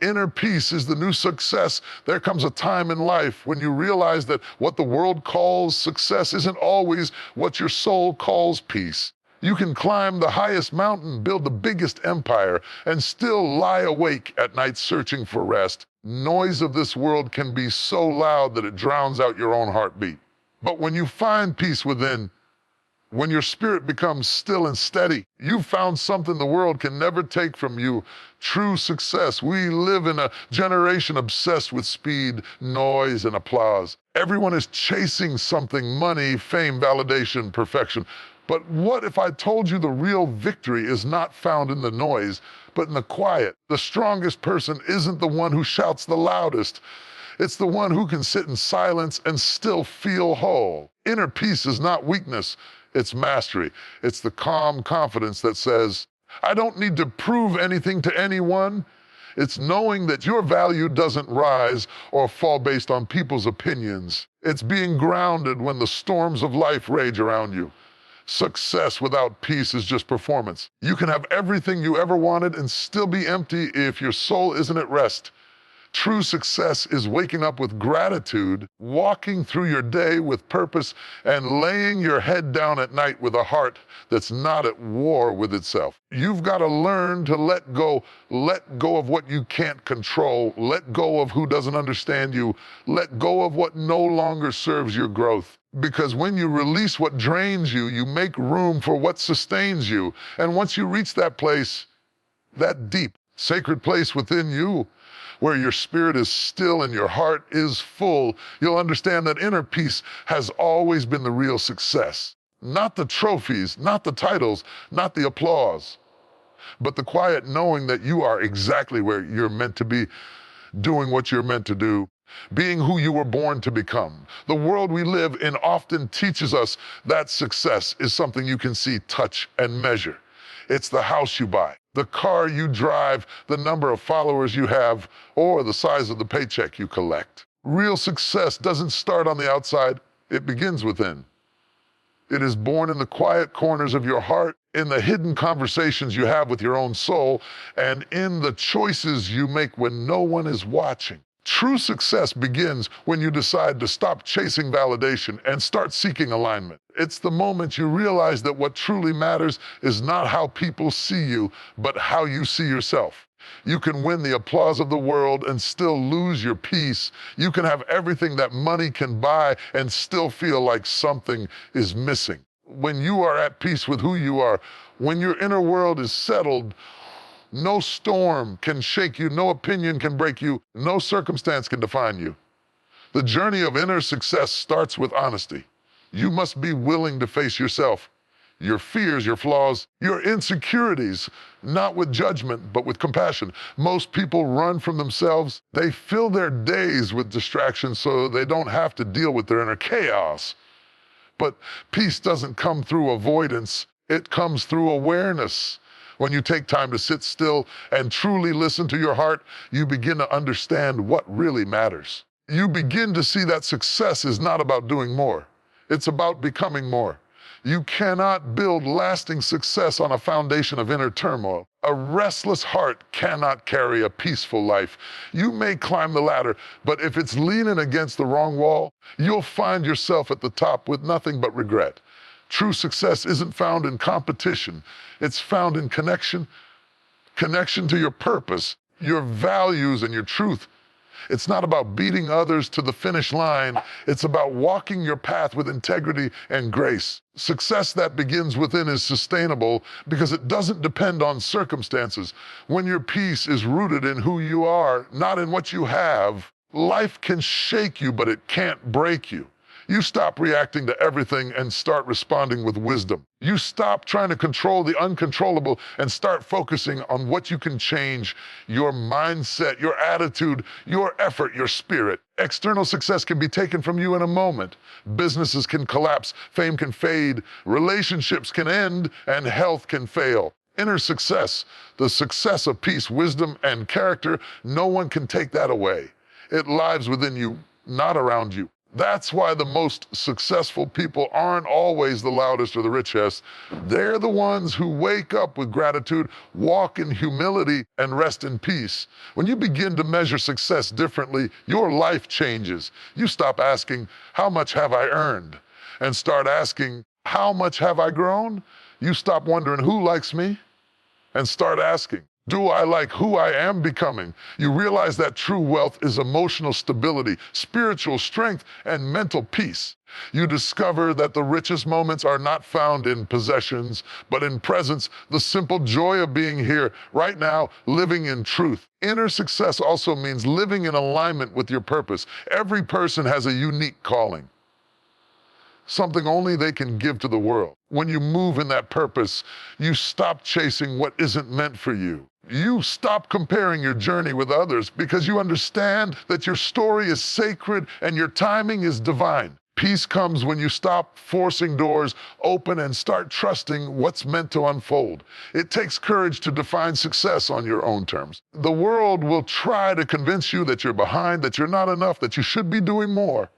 Inner peace is the new success. There comes a time in life when you realize that what the world calls success isn't always what your soul calls peace. You can climb the highest mountain, build the biggest empire, and still lie awake at night searching for rest. Noise of this world can be so loud that it drowns out your own heartbeat. But when you find peace within, when your spirit becomes still and steady, you've found something the world can never take from you. True success. We live in a generation obsessed with speed, noise, and applause. Everyone is chasing something: money, fame, validation, perfection. But what if I told you the real victory is not found in the noise, but in the quiet? The strongest person isn't the one who shouts the loudest. It's the one who can sit in silence and still feel whole. Inner peace is not weakness. It's mastery. It's the calm confidence that says, I don't need to prove anything to anyone. It's knowing that your value doesn't rise or fall based on people's opinions. It's being grounded when the storms of life rage around you. Success without peace is just performance. You can have everything you ever wanted and still be empty if your soul isn't at rest. True success is waking up with gratitude, walking through your day with purpose, and laying your head down at night with a heart that's not at war with itself. You've got to learn to let go of what you can't control, let go of who doesn't understand you, let go of what no longer serves your growth. Because when you release what drains you, you make room for what sustains you. And once you reach that place, that deep, sacred place within you, where your spirit is still and your heart is full, you'll understand that inner peace has always been the real success. Not the trophies, not the titles, not the applause, but the quiet knowing that you are exactly where you're meant to be, doing what you're meant to do, being who you were born to become. The world we live in often teaches us that success is something you can see, touch, and measure. It's the house you buy, the car you drive, the number of followers you have, or the size of the paycheck you collect. Real success doesn't start on the outside, it begins within. It is born in the quiet corners of your heart, in the hidden conversations you have with your own soul, and in the choices you make when no one is watching. True success begins when you decide to stop chasing validation and start seeking alignment. It's the moment you realize that what truly matters is not how people see you, but how you see yourself. You can win the applause of the world and still lose your peace. You can have everything that money can buy and still feel like something is missing. When you are at peace with who you are, when your inner world is settled, no storm can shake you, no opinion can break you, no circumstance can define you. The journey of inner success starts with honesty. You must be willing to face yourself, your fears, your flaws, your insecurities, not with judgment, but with compassion. Most people run from themselves. They fill their days with distractions so they don't have to deal with their inner chaos. But peace doesn't come through avoidance. It comes through awareness. When you take time to sit still and truly listen to your heart, you begin to understand what really matters. You begin to see that success is not about doing more. It's about becoming more. You cannot build lasting success on a foundation of inner turmoil. A restless heart cannot carry a peaceful life. You may climb the ladder, but if it's leaning against the wrong wall, you'll find yourself at the top with nothing but regret. True success isn't found in competition. It's found in connection to your purpose, your values, and your truth. It's not about beating others to the finish line. It's about walking your path with integrity and grace. Success that begins within is sustainable because it doesn't depend on circumstances. When your peace is rooted in who you are, not in what you have, life can shake you, but it can't break you. You stop reacting to everything and start responding with wisdom. You stop trying to control the uncontrollable and start focusing on what you can change: your mindset, your attitude, your effort, your spirit. External success can be taken from you in a moment. Businesses can collapse, fame can fade, relationships can end, and health can fail. Inner success, the success of peace, wisdom, and character, no one can take that away. It lives within you, not around you. That's why the most successful people aren't always the loudest or the richest. They're the ones who wake up with gratitude, walk in humility, and rest in peace. When you begin to measure success differently, your life changes. You stop asking, how much have I earned? And start asking, how much have I grown? You stop wondering who likes me and start asking, do I like who I am becoming? You realize that true wealth is emotional stability, spiritual strength, and mental peace. You discover that the richest moments are not found in possessions, but in presence, the simple joy of being here, right now, living in truth. Inner success also means living in alignment with your purpose. Every person has a unique calling, something only they can give to the world. When you move in that purpose, you stop chasing what isn't meant for you. You stop comparing your journey with others because you understand that your story is sacred and your timing is divine. Peace comes when you stop forcing doors open and start trusting what's meant to unfold. It takes courage to define success on your own terms. The world will try to convince you that you're behind, that you're not enough, that you should be doing more.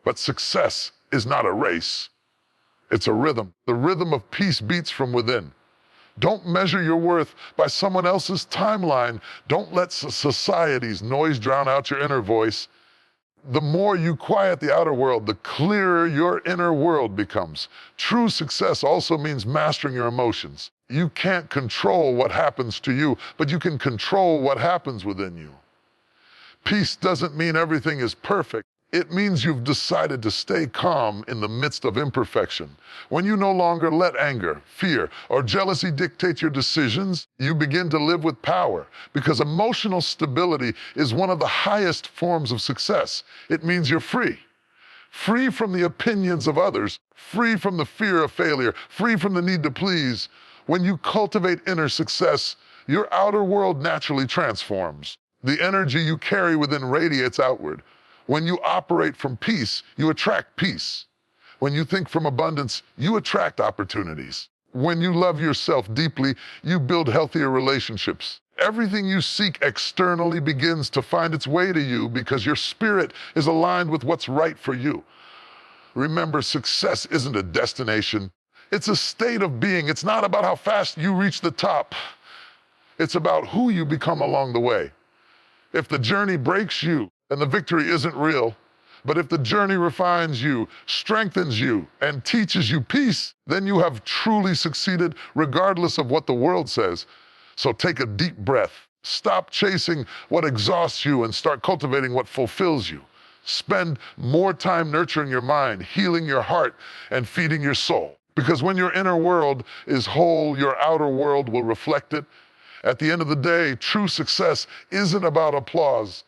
But success is not a race. It's a rhythm. The rhythm of peace beats from within. Don't measure your worth by someone else's timeline. Don't let society's noise drown out your inner voice. The more you quiet the outer world, the clearer your inner world becomes. True success also means mastering your emotions. You can't control what happens to you, but you can control what happens within you. Peace doesn't mean everything is perfect. It means you've decided to stay calm in the midst of imperfection. When you no longer let anger, fear, or jealousy dictate your decisions, you begin to live with power, because emotional stability is one of the highest forms of success. It means you're free. Free from the opinions of others, free from the fear of failure, free from the need to please. When you cultivate inner success, your outer world naturally transforms. The energy you carry within radiates outward. When you operate from peace, you attract peace. When you think from abundance, you attract opportunities. When you love yourself deeply, you build healthier relationships. Everything you seek externally begins to find its way to you because your spirit is aligned with what's right for you. Remember, success isn't a destination. It's a state of being. It's not about how fast you reach the top. It's about who you become along the way. If the journey breaks you, then the victory isn't real. But if the journey refines you, strengthens you, and teaches you peace, then you have truly succeeded regardless of what the world says. So take a deep breath. Stop chasing what exhausts you and start cultivating what fulfills you. Spend more time nurturing your mind, healing your heart, and feeding your soul. Because when your inner world is whole, your outer world will reflect it. At the end of the day, true success isn't about applause.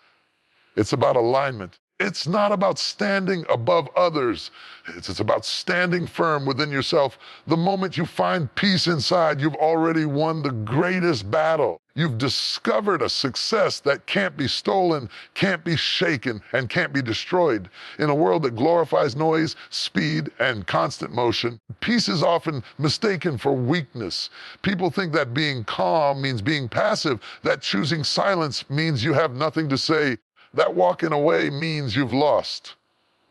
It's about alignment. It's not about standing above others. It's about standing firm within yourself. The moment you find peace inside, you've already won the greatest battle. You've discovered a success that can't be stolen, can't be shaken, and can't be destroyed. In a world that glorifies noise, speed, and constant motion, peace is often mistaken for weakness. People think that being calm means being passive, that choosing silence means you have nothing to say, that walking away means you've lost.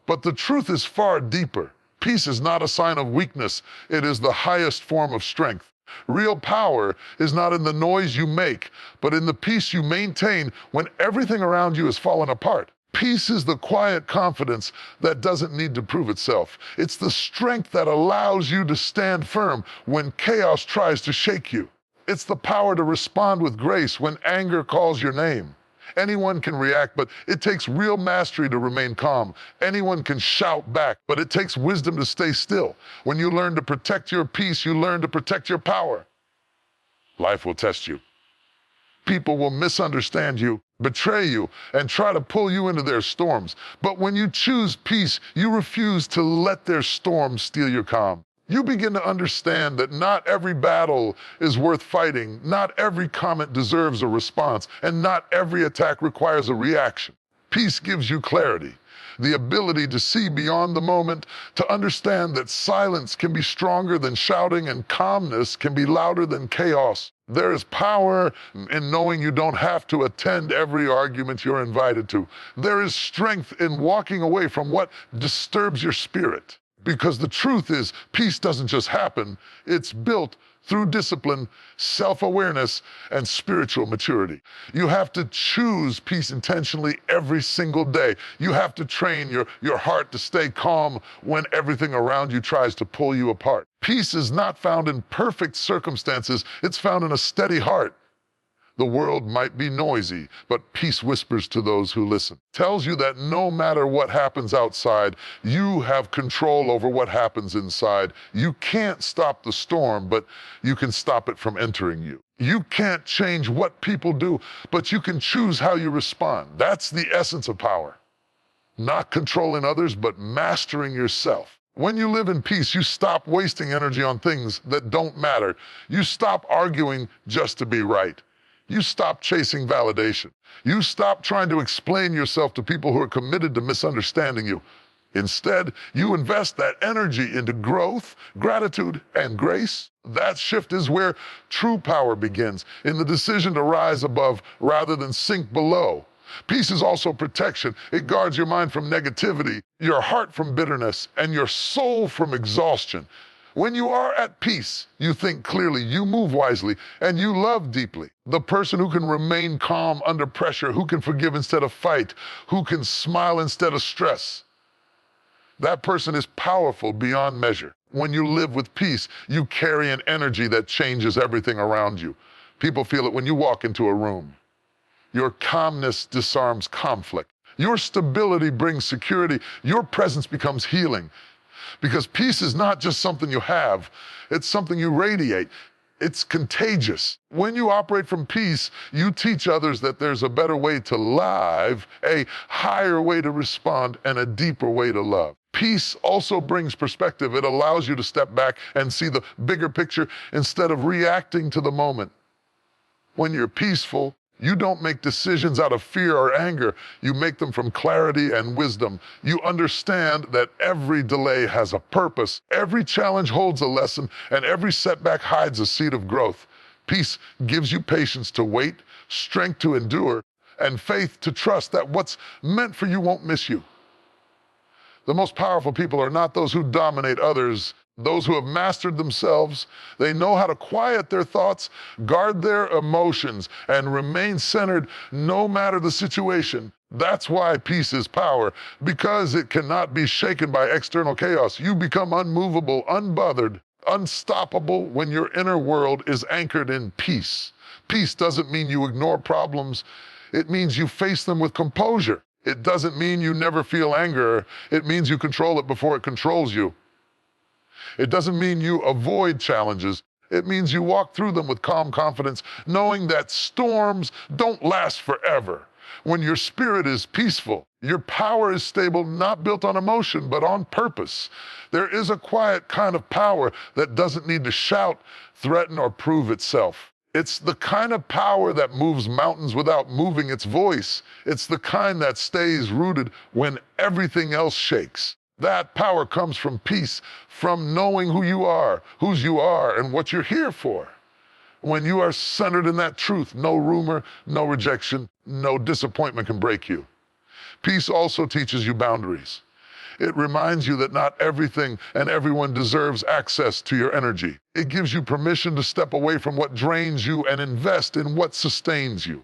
But the truth is far deeper. Peace is not a sign of weakness. It is the highest form of strength. Real power is not in the noise you make, but in the peace you maintain when everything around you is falling apart. Peace is the quiet confidence that doesn't need to prove itself. It's the strength that allows you to stand firm when chaos tries to shake you. It's the power to respond with grace when anger calls your name. Anyone can react, but it takes real mastery to remain calm. Anyone can shout back, but it takes wisdom to stay still. When you learn to protect your peace, you learn to protect your power. Life will test you. People will misunderstand you, betray you, and try to pull you into their storms. But when you choose peace, you refuse to let their storms steal your calm. You begin to understand that not every battle is worth fighting, not every comment deserves a response, and not every attack requires a reaction. Peace gives you clarity. The ability to see beyond the moment, to understand that silence can be stronger than shouting and calmness can be louder than chaos. There is power in knowing you don't have to attend every argument you're invited to. There is strength in walking away from what disturbs your spirit. Because the truth is, peace doesn't just happen, it's built through discipline, self-awareness, and spiritual maturity. You have to choose peace intentionally every single day. You have to train your heart to stay calm when everything around you tries to pull you apart. Peace is not found in perfect circumstances, it's found in a steady heart. The world might be noisy, but peace whispers to those who listen. Tells you that no matter what happens outside, you have control over what happens inside. You can't stop the storm, but you can stop it from entering you. You can't change what people do, but you can choose how you respond. That's the essence of power. Not controlling others, but mastering yourself. When you live in peace, you stop wasting energy on things that don't matter. You stop arguing just to be right. You stop chasing validation. You stop trying to explain yourself to people who are committed to misunderstanding you. Instead, you invest that energy into growth, gratitude, and grace. That shift is where true power begins, in the decision to rise above rather than sink below. Peace is also protection. It guards your mind from negativity, your heart from bitterness, and your soul from exhaustion. When you are at peace, you think clearly, you move wisely, and you love deeply. The person who can remain calm under pressure, who can forgive instead of fight, who can smile instead of stress. That person is powerful beyond measure. When you live with peace, you carry an energy that changes everything around you. People feel it when you walk into a room. Your calmness disarms conflict. Your stability brings security. Your presence becomes healing. Because peace is not just something you have, it's something you radiate. It's contagious. When you operate from peace, you teach others that there's a better way to live, a higher way to respond, and a deeper way to love. Peace also brings perspective. It allows you to step back and see the bigger picture instead of reacting to the moment. When you're peaceful, you don't make decisions out of fear or anger. You make them from clarity and wisdom. You understand that every delay has a purpose, every challenge holds a lesson, and every setback hides a seed of growth. Peace gives you patience to wait, strength to endure, and faith to trust that what's meant for you won't miss you. The most powerful people are not those who dominate others, those who have mastered themselves. They know how to quiet their thoughts, guard their emotions, and remain centered no matter the situation. That's why peace is power, because it cannot be shaken by external chaos. You become unmovable, unbothered, unstoppable when your inner world is anchored in peace. Peace doesn't mean you ignore problems. It means you face them with composure. It doesn't mean you never feel anger. It means you control it before it controls you. It doesn't mean you avoid challenges. It means you walk through them with calm confidence, knowing that storms don't last forever. When your spirit is peaceful, your power is stable, not built on emotion, but on purpose. There is a quiet kind of power that doesn't need to shout, threaten, or prove itself. It's the kind of power that moves mountains without moving its voice. It's the kind that stays rooted when everything else shakes. That power comes from peace, from knowing who you are, whose you are, and what you're here for. When you are centered in that truth, no rumor, no rejection, no disappointment can break you. Peace also teaches you boundaries. It reminds you that not everything and everyone deserves access to your energy. It gives you permission to step away from what drains you and invest in what sustains you.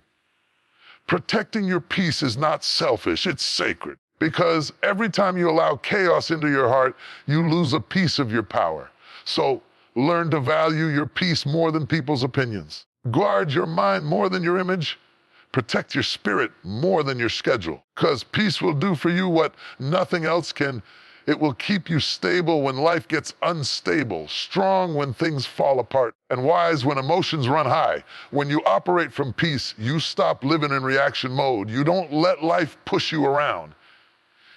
Protecting your peace is not selfish, it's sacred. Because every time you allow chaos into your heart, you lose a piece of your power. So learn to value your peace more than people's opinions. Guard your mind more than your image. Protect your spirit more than your schedule. Because peace will do for you what nothing else can. It will keep you stable when life gets unstable, strong when things fall apart, and wise when emotions run high. When you operate from peace, you stop living in reaction mode. You don't let life push you around.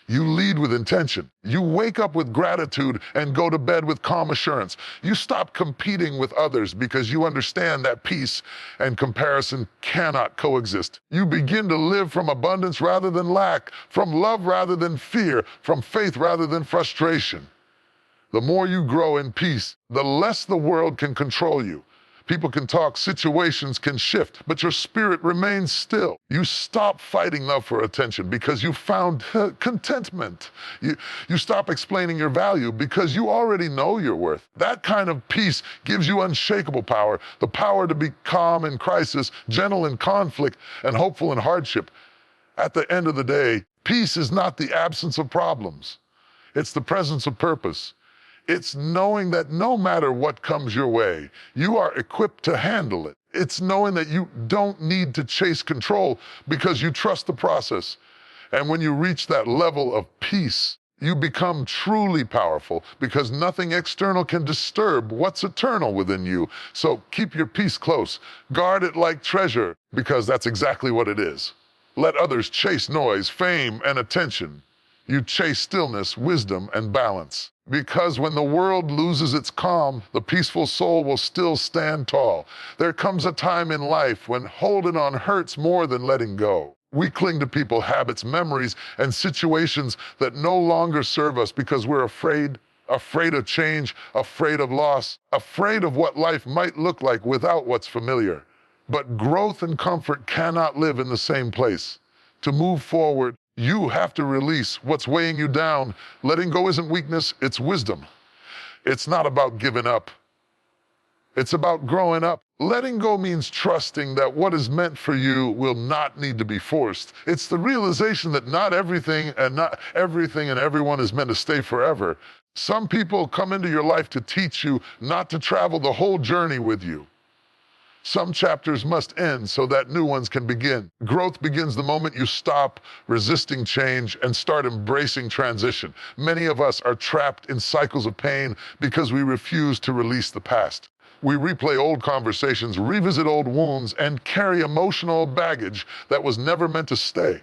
You lead with intention. You wake up with gratitude and go to bed with calm assurance. You stop competing with others because you understand that peace and comparison cannot coexist. You begin to live from abundance rather than lack, from love rather than fear, from faith rather than frustration. The more you grow in peace, the less the world can control you. People can talk, situations can shift, but your spirit remains still. You stop fighting love for attention because you found contentment. You stop explaining your value because you already know your worth. That kind of peace gives you unshakable power, the power to be calm in crisis, gentle in conflict, and hopeful in hardship. At the end of the day, peace is not the absence of problems. It's the presence of purpose. It's knowing that no matter what comes your way, you are equipped to handle it. It's knowing that you don't need to chase control because you trust the process. And when you reach that level of peace, you become truly powerful because nothing external can disturb what's eternal within you. So keep your peace close. Guard it like treasure because that's exactly what it is. Let others chase noise, fame, and attention. You chase stillness, wisdom, and balance. Because when the world loses its calm, the peaceful soul will still stand tall. There comes a time in life when holding on hurts more than letting go. We cling to people, habits, memories, and situations that no longer serve us because we're afraid of change, afraid of loss, afraid of what life might look like without what's familiar. But growth and comfort cannot live in the same place. To move forward, you have to release what's weighing you down. Letting go isn't weakness, it's wisdom. It's not about giving up. It's about growing up. Letting go means trusting that what is meant for you will not need to be forced. It's the realization that not everything and everyone is meant to stay forever. Some people come into your life to teach you not to travel the whole journey with you. Some chapters must end so that new ones can begin. Growth begins the moment you stop resisting change and start embracing transition. Many of us are trapped in cycles of pain because we refuse to release the past. We replay old conversations, revisit old wounds, and carry emotional baggage that was never meant to stay.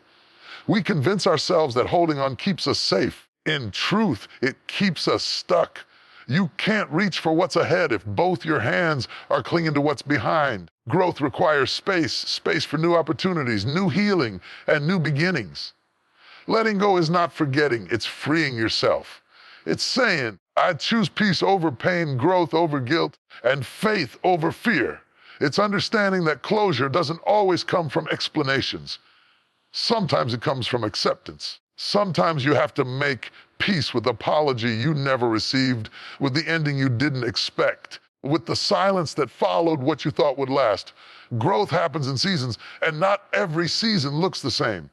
We convince ourselves that holding on keeps us safe. In truth, it keeps us stuck. You can't reach for what's ahead if both your hands are clinging to what's behind. Growth requires space for new opportunities, new healing, and new beginnings. Letting go is not forgetting, it's freeing yourself. It's saying, I choose peace over pain, growth over guilt, and faith over fear. It's understanding that closure doesn't always come from explanations. Sometimes it comes from acceptance. Sometimes you have to make peace with apology you never received, with the ending you didn't expect, with the silence that followed what you thought would last. Growth happens in seasons, and not every season looks the same.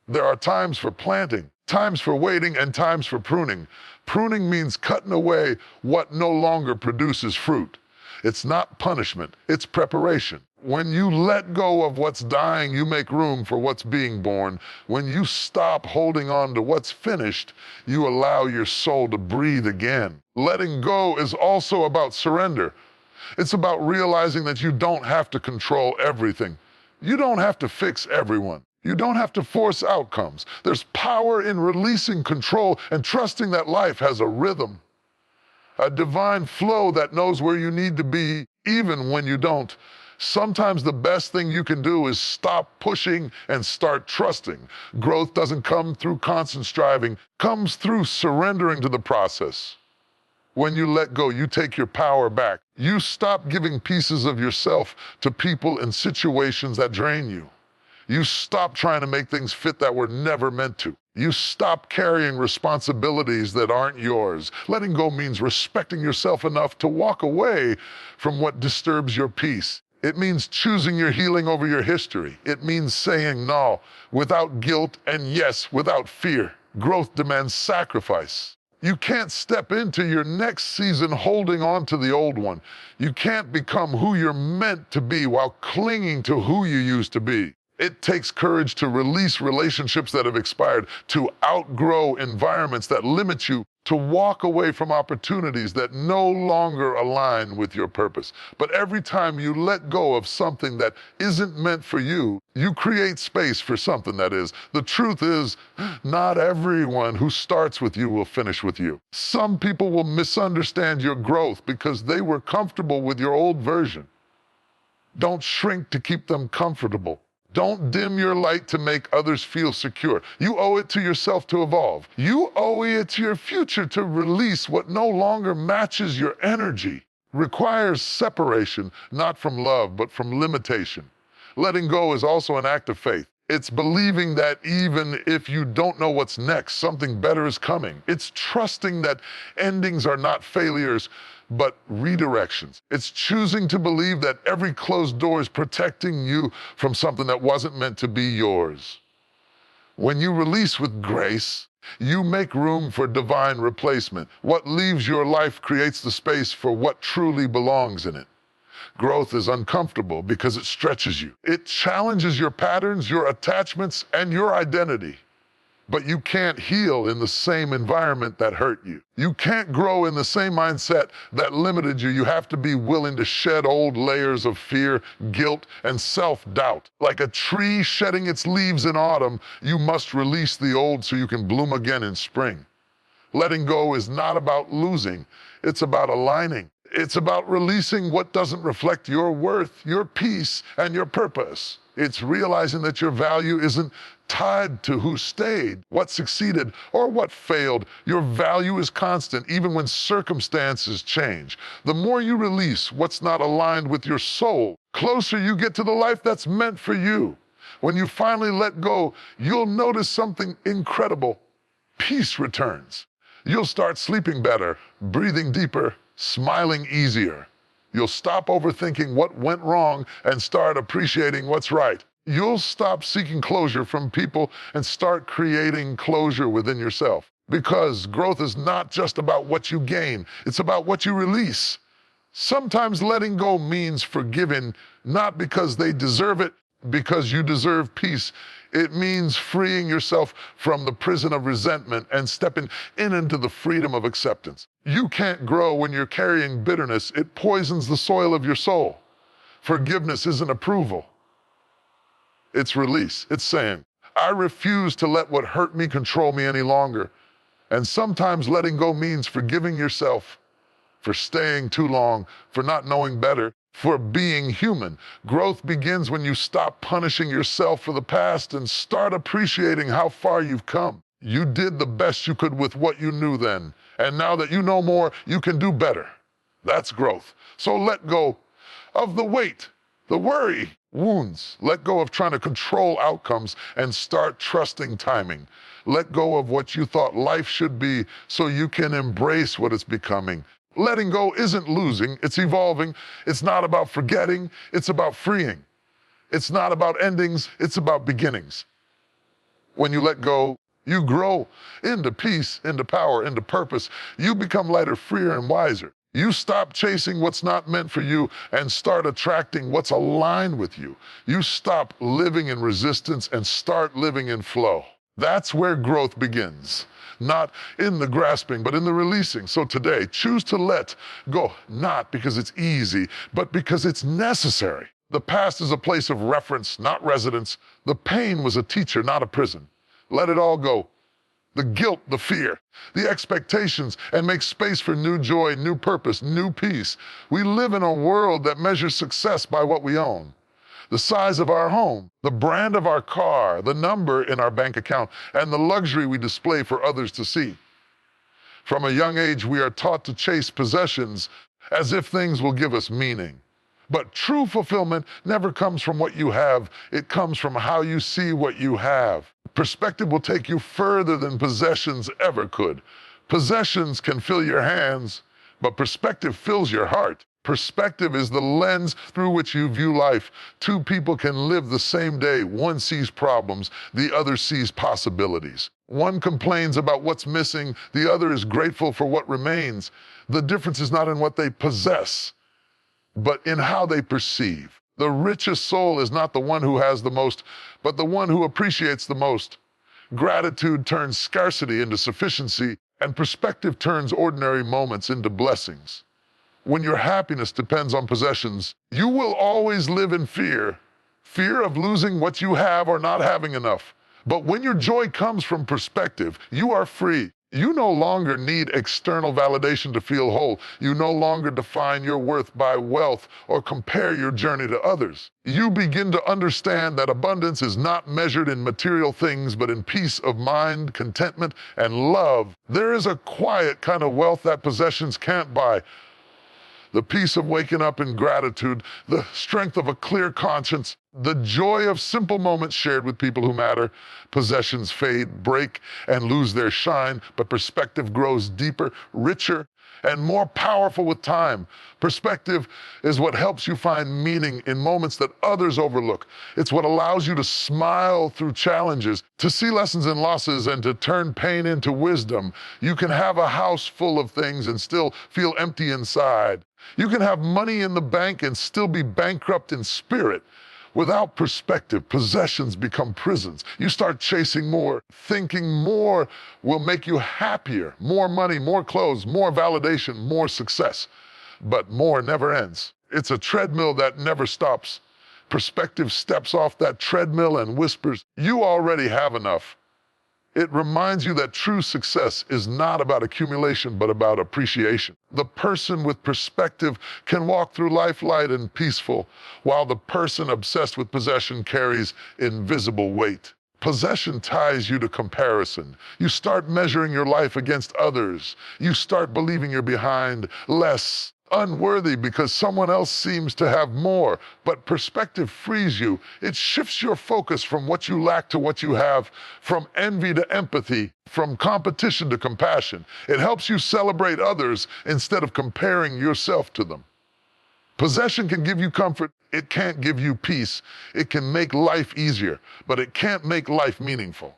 There are times for planting, times for waiting, and times for pruning. Pruning means cutting away what no longer produces fruit. It's not punishment, it's preparation. When you let go of what's dying, you make room for what's being born. When you stop holding on to what's finished, you allow your soul to breathe again. Letting go is also about surrender. It's about realizing that you don't have to control everything. You don't have to fix everyone. You don't have to force outcomes. There's power in releasing control and trusting that life has a rhythm, a divine flow that knows where you need to be, even when you don't. Sometimes the best thing you can do is stop pushing and start trusting. Growth doesn't come through constant striving, comes through surrendering to the process. When you let go, you take your power back. You stop giving pieces of yourself to people and situations that drain you. You stop trying to make things fit that were never meant to. You stop carrying responsibilities that aren't yours. Letting go means respecting yourself enough to walk away from what disturbs your peace. It means choosing your healing over your history. It means saying no without guilt and yes without fear. Growth demands sacrifice. You can't step into your next season holding on to the old one. You can't become who you're meant to be while clinging to who you used to be. It takes courage to release relationships that have expired, to outgrow environments that limit you, to walk away from opportunities that no longer align with your purpose. But every time you let go of something that isn't meant for you, you create space for something that is. The truth is, not everyone who starts with you will finish with you. Some people will misunderstand your growth because they were comfortable with your old version. Don't shrink to keep them comfortable. Don't dim your light to make others feel secure. You owe it to yourself to evolve. You owe it to your future to release what no longer matches your energy. Requires separation, not from love, but from limitation. Letting go is also an act of faith. It's believing that even if you don't know what's next, something better is coming. It's trusting that endings are not failures, but redirections. It's choosing to believe that every closed door is protecting you from something that wasn't meant to be yours. When you release with grace, you make room for divine replacement. What leaves your life creates the space for what truly belongs in it. Growth is uncomfortable because it stretches you. It challenges your patterns, your attachments, and your identity. But you can't heal in the same environment that hurt you. You can't grow in the same mindset that limited you. You have to be willing to shed old layers of fear, guilt, and self-doubt. Like a tree shedding its leaves in autumn, you must release the old so you can bloom again in spring. Letting go is not about losing, it's about aligning. It's about releasing what doesn't reflect your worth, your peace, and your purpose. It's realizing that your value isn't tied to who stayed, what succeeded, or what failed. Your value is constant even when circumstances change. The more you release what's not aligned with your soul, closer you get to the life that's meant for you. When you finally let go, you'll notice something incredible. Peace returns. You'll start sleeping better, breathing deeper, smiling easier. You'll stop overthinking what went wrong and start appreciating what's right. You'll stop seeking closure from people and start creating closure within yourself. Because growth is not just about what you gain, it's about what you release. Sometimes letting go means forgiving, not because they deserve it, because you deserve peace. It means freeing yourself from the prison of resentment and stepping into the freedom of acceptance. You can't grow when you're carrying bitterness. It poisons the soil of your soul. Forgiveness isn't approval. It's release. It's saying, I refuse to let what hurt me control me any longer. And sometimes letting go means forgiving yourself for staying too long, for not knowing better, for being human. Growth begins when you stop punishing yourself for the past and start appreciating how far you've come. You did the best you could with what you knew then. And now that you know more, you can do better. That's growth. So let go of the weight, the worry, wounds. Let go of trying to control outcomes and start trusting timing. Let go of what you thought life should be so you can embrace what it's becoming. Letting go isn't losing, it's evolving. It's not about forgetting, it's about freeing. It's not about endings, it's about beginnings. When you let go, you grow into peace, into power, into purpose. You become lighter, freer, and wiser. You stop chasing what's not meant for you and start attracting what's aligned with you. You stop living in resistance and start living in flow. That's where growth begins. Not in the grasping, but in the releasing. So today, choose to let go, not because it's easy, but because it's necessary. The past is a place of reference, not residence. The pain was a teacher, not a prison. Let it all go. The guilt, the fear, the expectations, and make space for new joy, new purpose, new peace. We live in a world that measures success by what we own. The size of our home, the brand of our car, the number in our bank account, and the luxury we display for others to see. From a young age, we are taught to chase possessions as if things will give us meaning. But true fulfillment never comes from what you have. It comes from how you see what you have. Perspective will take you further than possessions ever could. Possessions can fill your hands, but perspective fills your heart. Perspective is the lens through which you view life. Two people can live the same day. One sees problems, the other sees possibilities. One complains about what's missing, the other is grateful for what remains. The difference is not in what they possess, but in how they perceive. The richest soul is not the one who has the most, but the one who appreciates the most. Gratitude turns scarcity into sufficiency, and perspective turns ordinary moments into blessings. When your happiness depends on possessions, you will always live in fear. Fear of losing what you have or not having enough. But when your joy comes from perspective, you are free. You no longer need external validation to feel whole. You no longer define your worth by wealth or compare your journey to others. You begin to understand that abundance is not measured in material things, but in peace of mind, contentment, and love. There is a quiet kind of wealth that possessions can't buy. The peace of waking up in gratitude, the strength of a clear conscience, the joy of simple moments shared with people who matter. Possessions fade, break, and lose their shine, but perspective grows deeper, richer, and more powerful with time. Perspective is what helps you find meaning in moments that others overlook. It's what allows you to smile through challenges, to see lessons in losses, and to turn pain into wisdom. You can have a house full of things and still feel empty inside. You can have money in the bank and still be bankrupt in spirit. Without perspective, possessions become prisons. You start chasing more, thinking more will make you happier. More money, more clothes, more validation, more success. But more never ends. It's a treadmill that never stops. Perspective steps off that treadmill and whispers, "You already have enough." It reminds you that true success is not about accumulation, but about appreciation. The person with perspective can walk through life light and peaceful, while the person obsessed with possession carries invisible weight. Possession ties you to comparison. You start measuring your life against others. You start believing you're behind, less, unworthy because someone else seems to have more. But perspective frees you. It shifts your focus from what you lack to what you have, from envy to empathy, from competition to compassion. It helps you celebrate others instead of comparing yourself to them. Possession can give you comfort. It can't give you peace. It can make life easier, but it can't make life meaningful.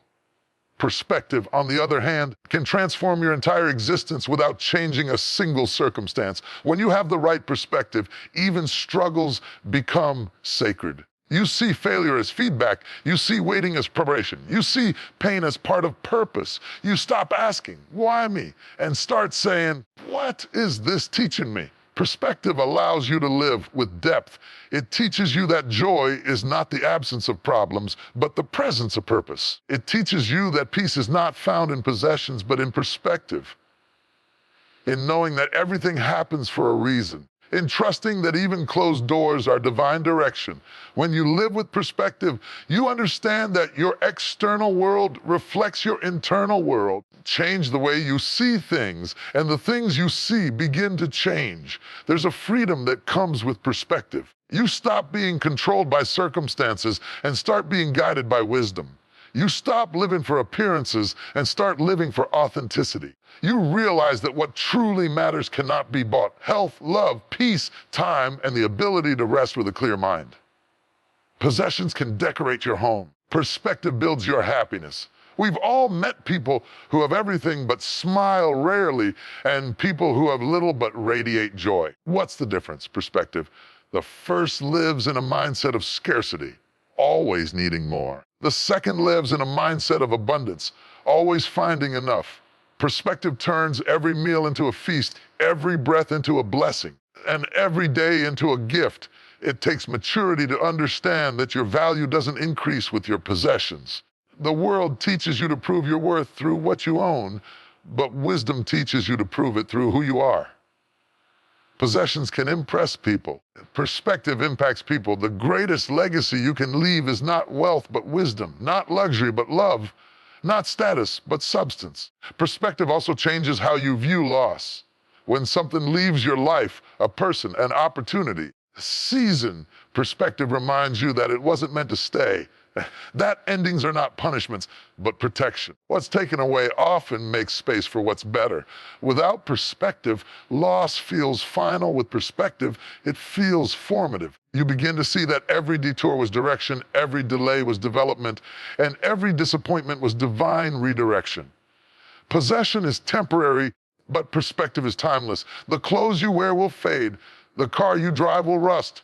Perspective, on the other hand, can transform your entire existence without changing a single circumstance. When you have the right perspective, even struggles become sacred. You see failure as feedback. You see waiting as preparation. You see pain as part of purpose. You stop asking, "Why me?" and start saying, "What is this teaching me?" Perspective allows you to live with depth. It teaches you that joy is not the absence of problems, but the presence of purpose. It teaches you that peace is not found in possessions, but in perspective. In knowing that everything happens for a reason. In trusting that even closed doors are divine direction. When you live with perspective, you understand that your external world reflects your internal world. Change the way you see things, and the things you see begin to change. There's a freedom that comes with perspective. You stop being controlled by circumstances and start being guided by wisdom. You stop living for appearances and start living for authenticity. You realize that what truly matters cannot be bought. Health, love, peace, time, and the ability to rest with a clear mind. Possessions can decorate your home. Perspective builds your happiness. We've all met people who have everything but smile rarely, and people who have little but radiate joy. What's the difference? Perspective. The first lives in a mindset of scarcity, always needing more. The second lives in a mindset of abundance, always finding enough. Perspective turns every meal into a feast, every breath into a blessing, and every day into a gift. It takes maturity to understand that your value doesn't increase with your possessions. The world teaches you to prove your worth through what you own, but wisdom teaches you to prove it through who you are. Possessions can impress people. Perspective impacts people. The greatest legacy you can leave is not wealth, but wisdom, not luxury, but love, not status, but substance. Perspective also changes how you view loss. When something leaves your life, a person, an opportunity, season, perspective reminds you that it wasn't meant to stay. That endings are not punishments, but protection. What's taken away often makes space for what's better. Without perspective, loss feels final. With perspective, it feels formative. You begin to see that every detour was direction, every delay was development, and every disappointment was divine redirection. Possession is temporary, but perspective is timeless. The clothes you wear will fade. The car you drive will rust.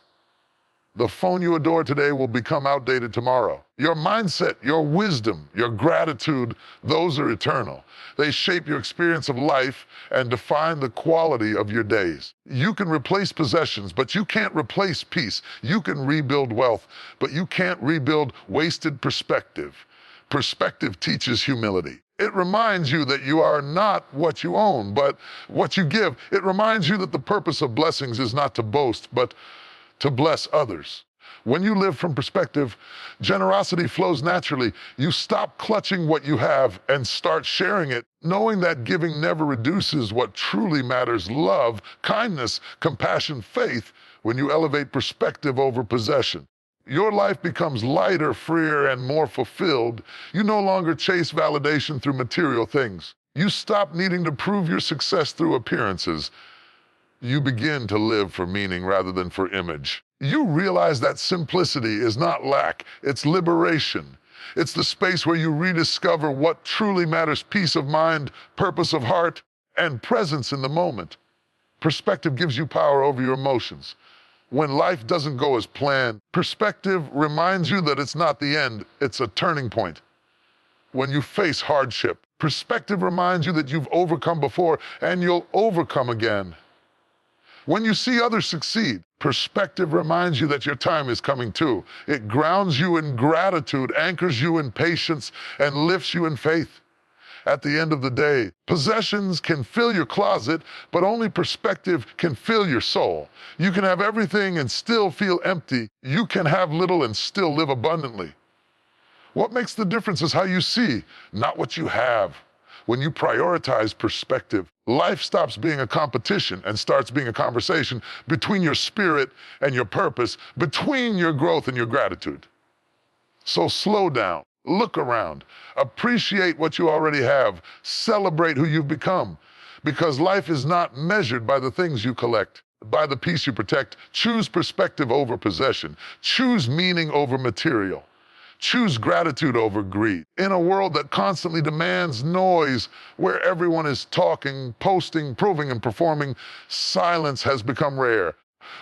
The phone you adore today will become outdated tomorrow. Your mindset, your wisdom, your gratitude, those are eternal. They shape your experience of life and define the quality of your days. You can replace possessions, but you can't replace peace. You can rebuild wealth, but you can't rebuild wasted perspective. Perspective teaches humility. It reminds you that you are not what you own, but what you give. It reminds you that the purpose of blessings is not to boast, but to bless others. When you live from perspective, generosity flows naturally. You stop clutching what you have and start sharing it, knowing that giving never reduces what truly matters: love, kindness, compassion, faith. When you elevate perspective over possession, your life becomes lighter, freer, and more fulfilled. You no longer chase validation through material things. You stop needing to prove your success through appearances. You begin to live for meaning rather than for image. You realize that simplicity is not lack, it's liberation. It's the space where you rediscover what truly matters: peace of mind, purpose of heart, and presence in the moment. Perspective gives you power over your emotions. When life doesn't go as planned, perspective reminds you that it's not the end, it's a turning point. When you face hardship, perspective reminds you that you've overcome before and you'll overcome again. When you see others succeed, perspective reminds you that your time is coming too. It grounds you in gratitude, anchors you in patience, and lifts you in faith. At the end of the day, possessions can fill your closet, but only perspective can fill your soul. You can have everything and still feel empty. You can have little and still live abundantly. What makes the difference is how you see, not what you have. When you prioritize perspective, life stops being a competition and starts being a conversation between your spirit and your purpose, between your growth and your gratitude. So slow down, look around, appreciate what you already have, celebrate who you've become, because life is not measured by the things you collect, by the peace you protect. Choose perspective over possession. Choose meaning over material. Choose gratitude over greed. In a world that constantly demands noise, where everyone is talking, posting, proving, and performing, silence has become rare.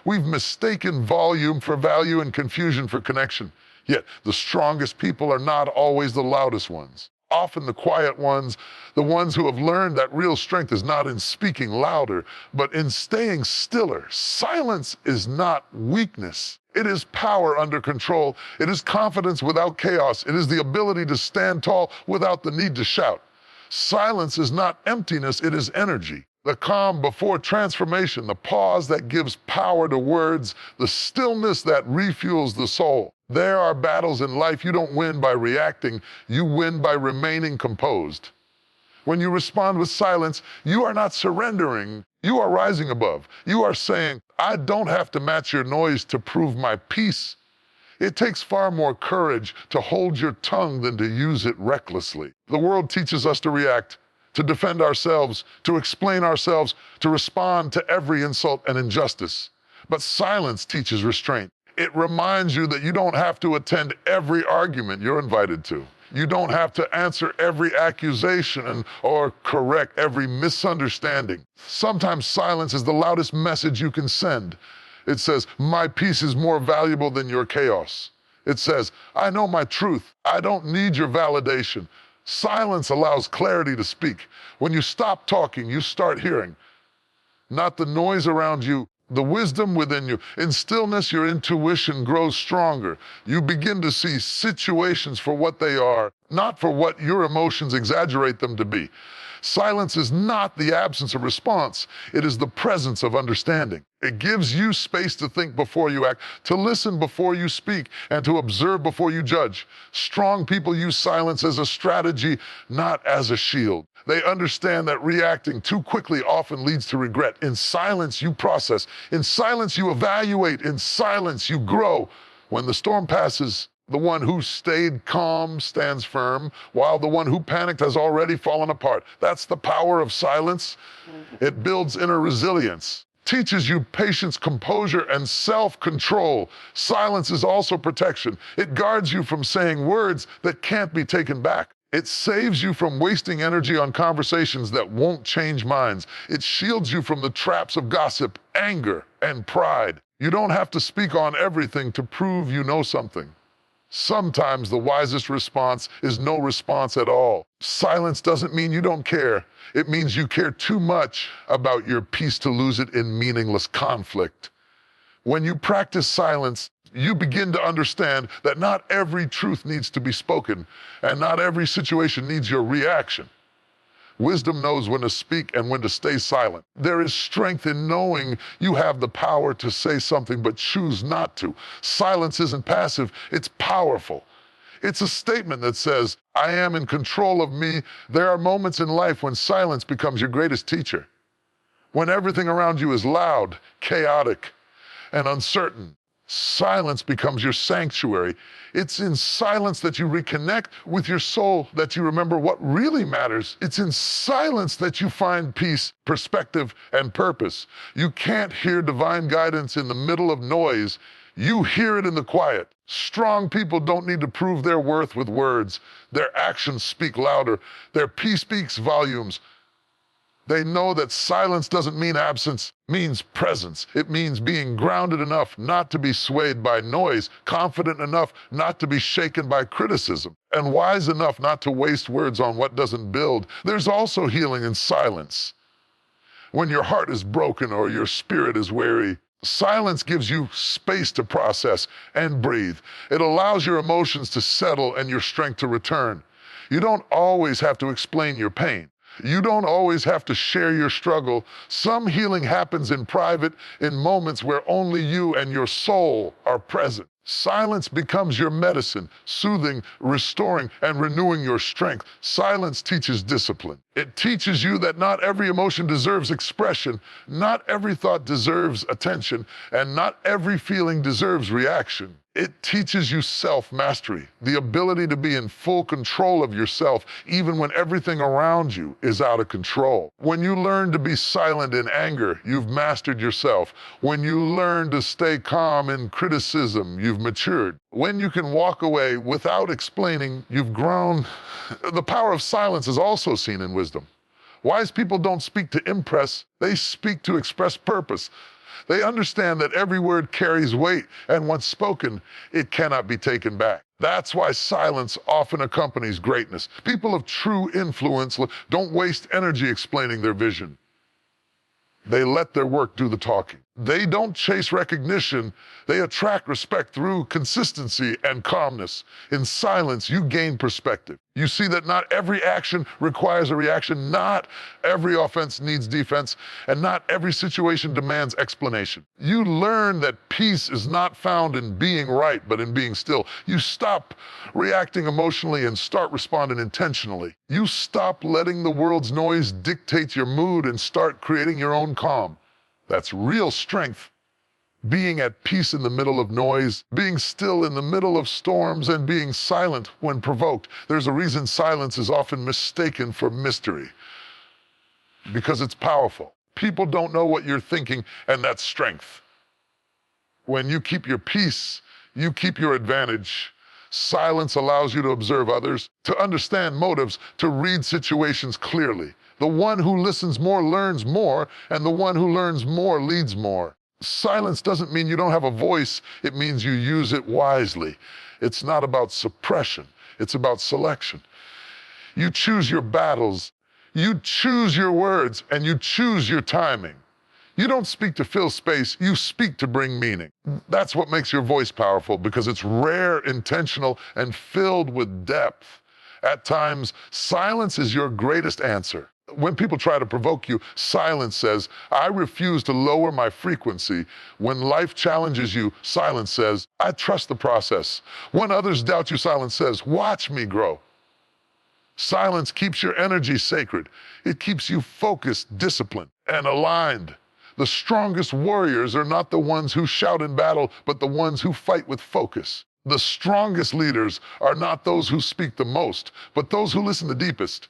We've mistaken volume for value and confusion for connection. Yet the strongest people are not always the loudest ones. Often the quiet ones, the ones who have learned that real strength is not in speaking louder, but in staying stiller. Silence is not weakness. It is power under control. It is confidence without chaos. It is the ability to stand tall without the need to shout. Silence is not emptiness, it is energy. The calm before transformation, the pause that gives power to words, the stillness that refuels the soul. There are battles in life you don't win by reacting, you win by remaining composed. When you respond with silence, you are not surrendering, you are rising above. You are saying, I don't have to match your noise to prove my peace. It takes far more courage to hold your tongue than to use it recklessly. The world teaches us to react, to defend ourselves, to explain ourselves, to respond to every insult and injustice. But silence teaches restraint. It reminds you that you don't have to attend every argument you're invited to. You don't have to answer every accusation or correct every misunderstanding. Sometimes silence is the loudest message you can send. It says, my peace is more valuable than your chaos. It says, I know my truth. I don't need your validation. Silence allows clarity to speak. When you stop talking, you start hearing. Not the noise around you, the wisdom within you. In stillness, your intuition grows stronger. You begin to see situations for what they are, not for what your emotions exaggerate them to be. Silence is not the absence of response. It is the presence of understanding. It gives you space to think before you act, to listen before you speak, and to observe before you judge. Strong people use silence as a strategy, not as a shield. They understand that reacting too quickly often leads to regret. In silence, you process. In silence, you evaluate. In silence, you grow. When the storm passes, the one who stayed calm stands firm, while the one who panicked has already fallen apart. That's the power of silence. It builds inner resilience, teaches you patience, composure, and self-control. Silence is also protection. It guards you from saying words that can't be taken back. It saves you from wasting energy on conversations that won't change minds. It shields you from the traps of gossip, anger, and pride. You don't have to speak on everything to prove you know something. Sometimes the wisest response is no response at all. Silence doesn't mean you don't care. It means you care too much about your peace to lose it in meaningless conflict. When you practice silence, you begin to understand that not every truth needs to be spoken, and not every situation needs your reaction. Wisdom knows when to speak and when to stay silent. There is strength in knowing you have the power to say something but choose not to. Silence isn't passive, it's powerful. It's a statement that says, I am in control of me. There are moments in life when silence becomes your greatest teacher. When everything around you is loud, chaotic, and uncertain, silence becomes your sanctuary. It's in silence that you reconnect with your soul, that you remember what really matters. It's in silence that you find peace, perspective, and purpose. You can't hear divine guidance in the middle of noise. You hear it in the quiet. Strong people don't need to prove their worth with words. Their actions speak louder. Their peace speaks volumes. They know that silence doesn't mean absence, it means presence. It means being grounded enough not to be swayed by noise, confident enough not to be shaken by criticism, and wise enough not to waste words on what doesn't build. There's also healing in silence. When your heart is broken or your spirit is weary, silence gives you space to process and breathe. It allows your emotions to settle and your strength to return. You don't always have to explain your pain. You don't always have to share your struggle. Some healing happens in private, in moments where only you and your soul are present. Silence becomes your medicine, soothing, restoring, and renewing your strength. Silence teaches discipline. It teaches you that not every emotion deserves expression, not every thought deserves attention, and not every feeling deserves reaction. It teaches you self-mastery, the ability to be in full control of yourself, even when everything around you is out of control. When you learn to be silent in anger, you've mastered yourself. When you learn to stay calm in criticism, you've matured. When you can walk away without explaining, you've grown. The power of silence is also seen in wisdom. Wise people don't speak to impress, they speak to express purpose. They understand that every word carries weight, and once spoken, it cannot be taken back. That's why silence often accompanies greatness. People of true influence don't waste energy explaining their vision. They let their work do the talking. They don't chase recognition. They attract respect through consistency and calmness. In silence, you gain perspective. You see that not every action requires a reaction, not every offense needs defense, and not every situation demands explanation. You learn that peace is not found in being right, but in being still. You stop reacting emotionally and start responding intentionally. You stop letting the world's noise dictate your mood and start creating your own calm. That's real strength. Being at peace in the middle of noise, being still in the middle of storms, and being silent when provoked. There's a reason silence is often mistaken for mystery. Because it's powerful. People don't know what you're thinking, and that's strength. When you keep your peace, you keep your advantage. Silence allows you to observe others, to understand motives, to read situations clearly. The one who listens more learns more, and the one who learns more leads more. Silence doesn't mean you don't have a voice. It means you use it wisely. It's not about suppression. It's about selection. You choose your battles. You choose your words, and you choose your timing. You don't speak to fill space. You speak to bring meaning. That's what makes your voice powerful, because it's rare, intentional, and filled with depth. At times, silence is your greatest answer. When people try to provoke you, silence says, I refuse to lower my frequency. When life challenges you, silence says, I trust the process. When others doubt you, silence says, watch me grow. Silence keeps your energy sacred. It keeps you focused, disciplined, and aligned. The strongest warriors are not the ones who shout in battle, but the ones who fight with focus. The strongest leaders are not those who speak the most, but those who listen the deepest.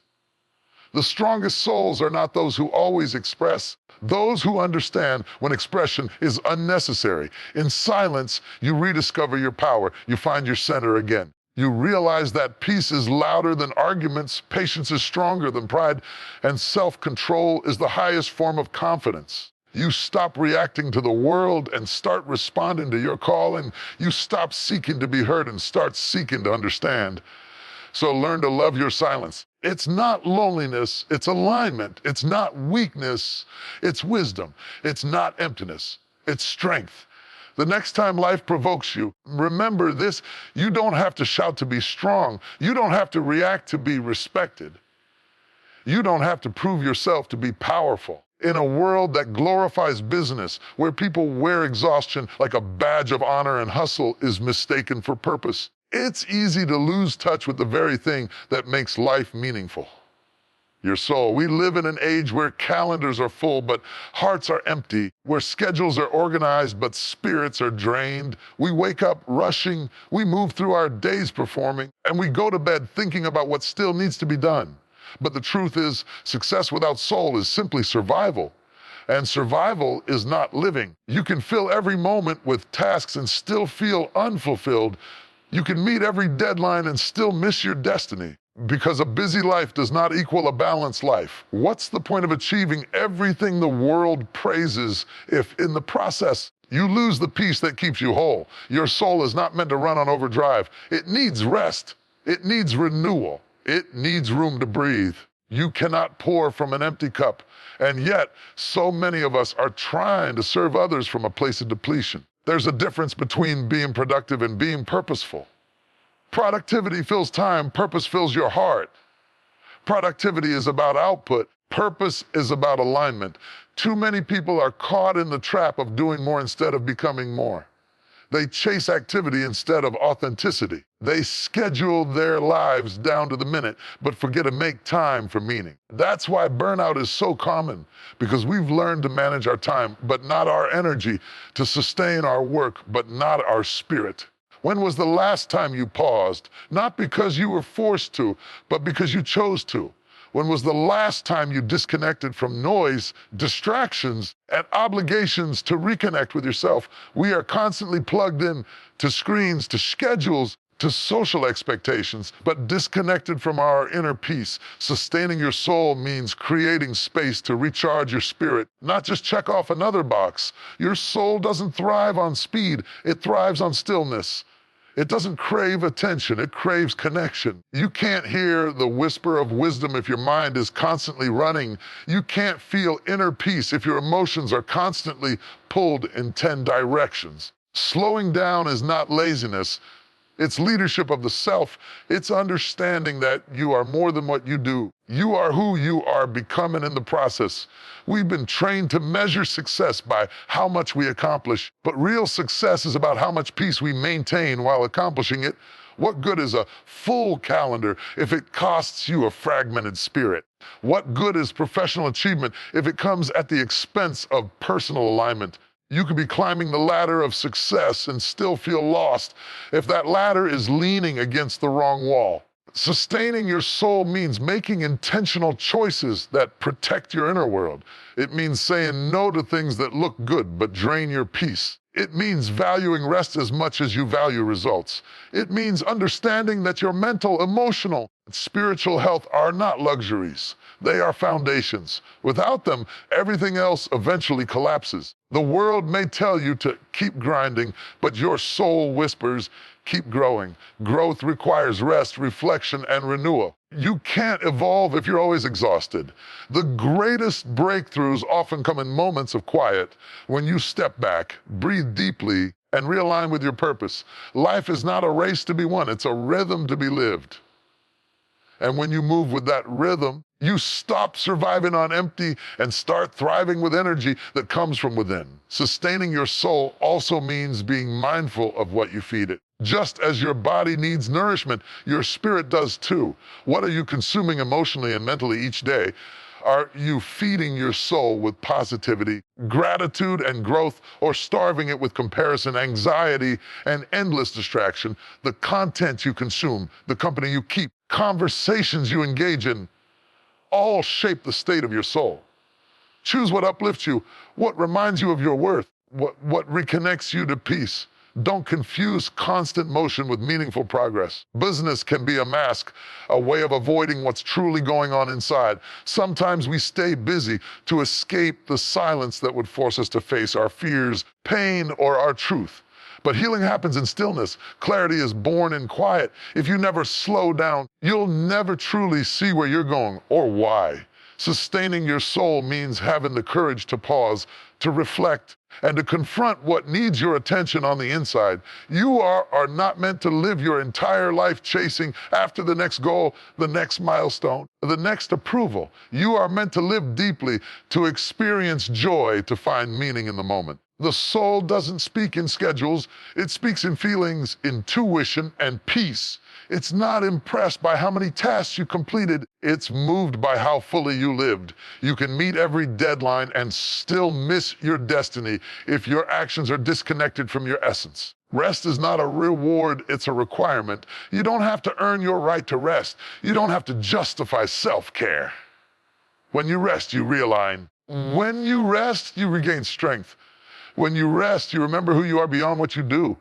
The strongest souls are not those who always express, those who understand when expression is unnecessary. In silence, you rediscover your power. You find your center again. You realize that peace is louder than arguments, patience is stronger than pride, and self-control is the highest form of confidence. You stop reacting to the world and start responding to your call, and you stop seeking to be heard and start seeking to understand. So learn to love your silence. It's not loneliness, it's alignment. It's not weakness, it's wisdom. It's not emptiness, it's strength. The next time life provokes you, remember this: you don't have to shout to be strong. You don't have to react to be respected. You don't have to prove yourself to be powerful. In a world that glorifies business, where people wear exhaustion like a badge of honor and hustle is mistaken for purpose, it's easy to lose touch with the very thing that makes life meaningful: your soul. We live in an age where calendars are full, but hearts are empty, where schedules are organized, but spirits are drained. We wake up rushing, we move through our days performing, and we go to bed thinking about what still needs to be done. But the truth is, success without soul is simply survival. And survival is not living. You can fill every moment with tasks and still feel unfulfilled. You can meet every deadline and still miss your destiny. Because a busy life does not equal a balanced life. What's the point of achieving everything the world praises if in the process you lose the peace that keeps you whole? Your soul is not meant to run on overdrive. It needs rest. It needs renewal. It needs room to breathe. You cannot pour from an empty cup. And yet, so many of us are trying to serve others from a place of depletion. There's a difference between being productive and being purposeful. Productivity fills time, purpose fills your heart. Productivity is about output, purpose is about alignment. Too many people are caught in the trap of doing more instead of becoming more. They chase activity instead of authenticity. They schedule their lives down to the minute, but forget to make time for meaning. That's why burnout is so common, because we've learned to manage our time, but not our energy, to sustain our work, but not our spirit. When was the last time you paused? Not because you were forced to, but because you chose to. When was the last time you disconnected from noise, distractions, and obligations to reconnect with yourself? We are constantly plugged in to screens, to schedules, to social expectations, but disconnected from our inner peace. Sustaining your soul means creating space to recharge your spirit, not just check off another box. Your soul doesn't thrive on speed, it thrives on stillness. It doesn't crave attention, it craves connection. You can't hear the whisper of wisdom if your mind is constantly running. You can't feel inner peace if your emotions are constantly pulled in 10 directions. Slowing down is not laziness. It's leadership of the self. It's understanding that you are more than what you do. You are who you are becoming in the process. We've been trained to measure success by how much we accomplish, but real success is about how much peace we maintain while accomplishing it. What good is a full calendar if it costs you a fragmented spirit? What good is professional achievement if it comes at the expense of personal alignment? You could be climbing the ladder of success and still feel lost if that ladder is leaning against the wrong wall. Sustaining your soul means making intentional choices that protect your inner world. It means saying no to things that look good but drain your peace. It means valuing rest as much as you value results. It means understanding that your mental, emotional, and spiritual health are not luxuries. They are foundations. Without them, everything else eventually collapses. The world may tell you to keep grinding, but your soul whispers, keep growing. Growth requires rest, reflection, and renewal. You can't evolve if you're always exhausted. The greatest breakthroughs often come in moments of quiet, when you step back, breathe deeply, and realign with your purpose. Life is not a race to be won, it's a rhythm to be lived. And when you move with that rhythm, you stop surviving on empty and start thriving with energy that comes from within. Sustaining your soul also means being mindful of what you feed it. Just as your body needs nourishment, your spirit does too. What are you consuming emotionally and mentally each day? Are you feeding your soul with positivity, gratitude, and growth, or starving it with comparison, anxiety, and endless distraction? The content you consume, the company you keep, conversations you engage in, all shape the state of your soul. Choose what uplifts you, what reminds you of your worth, what reconnects you to peace. Don't confuse constant motion with meaningful progress. Business can be a mask, a way of avoiding what's truly going on inside. Sometimes we stay busy to escape the silence that would force us to face our fears, pain, or our truth. But healing happens in stillness. Clarity is born in quiet. If you never slow down, you'll never truly see where you're going or why. Sustaining your soul means having the courage to pause, to reflect, and to confront what needs your attention on the inside. You are not meant to live your entire life chasing after the next goal, the next milestone, the next approval. You are meant to live deeply, to experience joy, to find meaning in the moment. The soul doesn't speak in schedules. It speaks in feelings, intuition, and peace. It's not impressed by how many tasks you completed. It's moved by how fully you lived. You can meet every deadline and still miss your destiny if your actions are disconnected from your essence. Rest is not a reward, it's a requirement. You don't have to earn your right to rest. You don't have to justify self-care. When you rest, you realign. When you rest, you regain strength. When you rest, you remember who you are beyond what you do.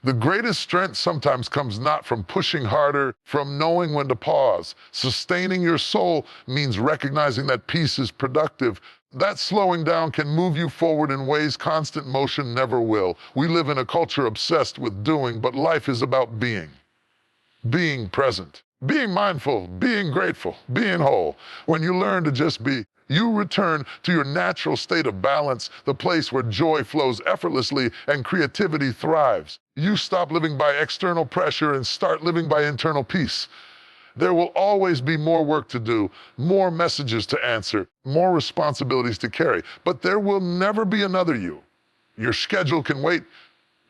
The greatest strength sometimes comes not from pushing harder, from knowing when to pause. Sustaining your soul means recognizing that peace is productive. That slowing down can move you forward in ways constant motion never will. We live in a culture obsessed with doing, but life is about being. Being present, being mindful, being grateful, being whole. When you learn to just be, you return to your natural state of balance, the place where joy flows effortlessly and creativity thrives. You stop living by external pressure and start living by internal peace. There will always be more work to do, more messages to answer, more responsibilities to carry, but there will never be another you. Your schedule can wait,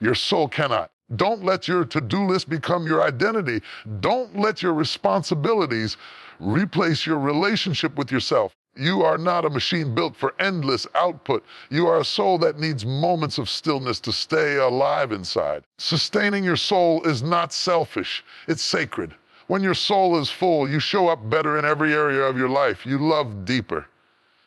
your soul cannot. Don't let your to-do list become your identity. Don't let your responsibilities replace your relationship with yourself. You are not a machine built for endless output. You are a soul that needs moments of stillness to stay alive inside. Sustaining your soul is not selfish, it's sacred. When your soul is full, you show up better in every area of your life. You love deeper.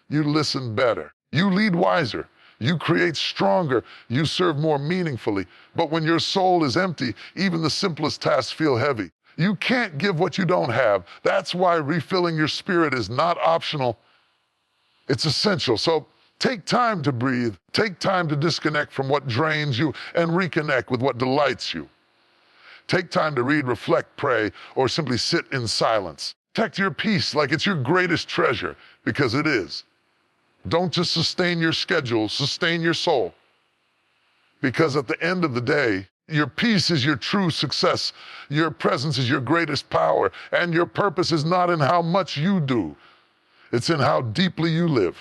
You listen better. You lead wiser. You create stronger. You serve more meaningfully. But when your soul is empty, even the simplest tasks feel heavy. You can't give what you don't have. That's why refilling your spirit is not optional. It's essential. So take time to breathe. Take time to disconnect from what drains you and reconnect with what delights you. Take time to read, reflect, pray, or simply sit in silence. Protect your peace like it's your greatest treasure, because it is. Don't just sustain your schedule, sustain your soul. Because at the end of the day, your peace is your true success. Your presence is your greatest power. And your purpose is not in how much you do. It's in how deeply you live.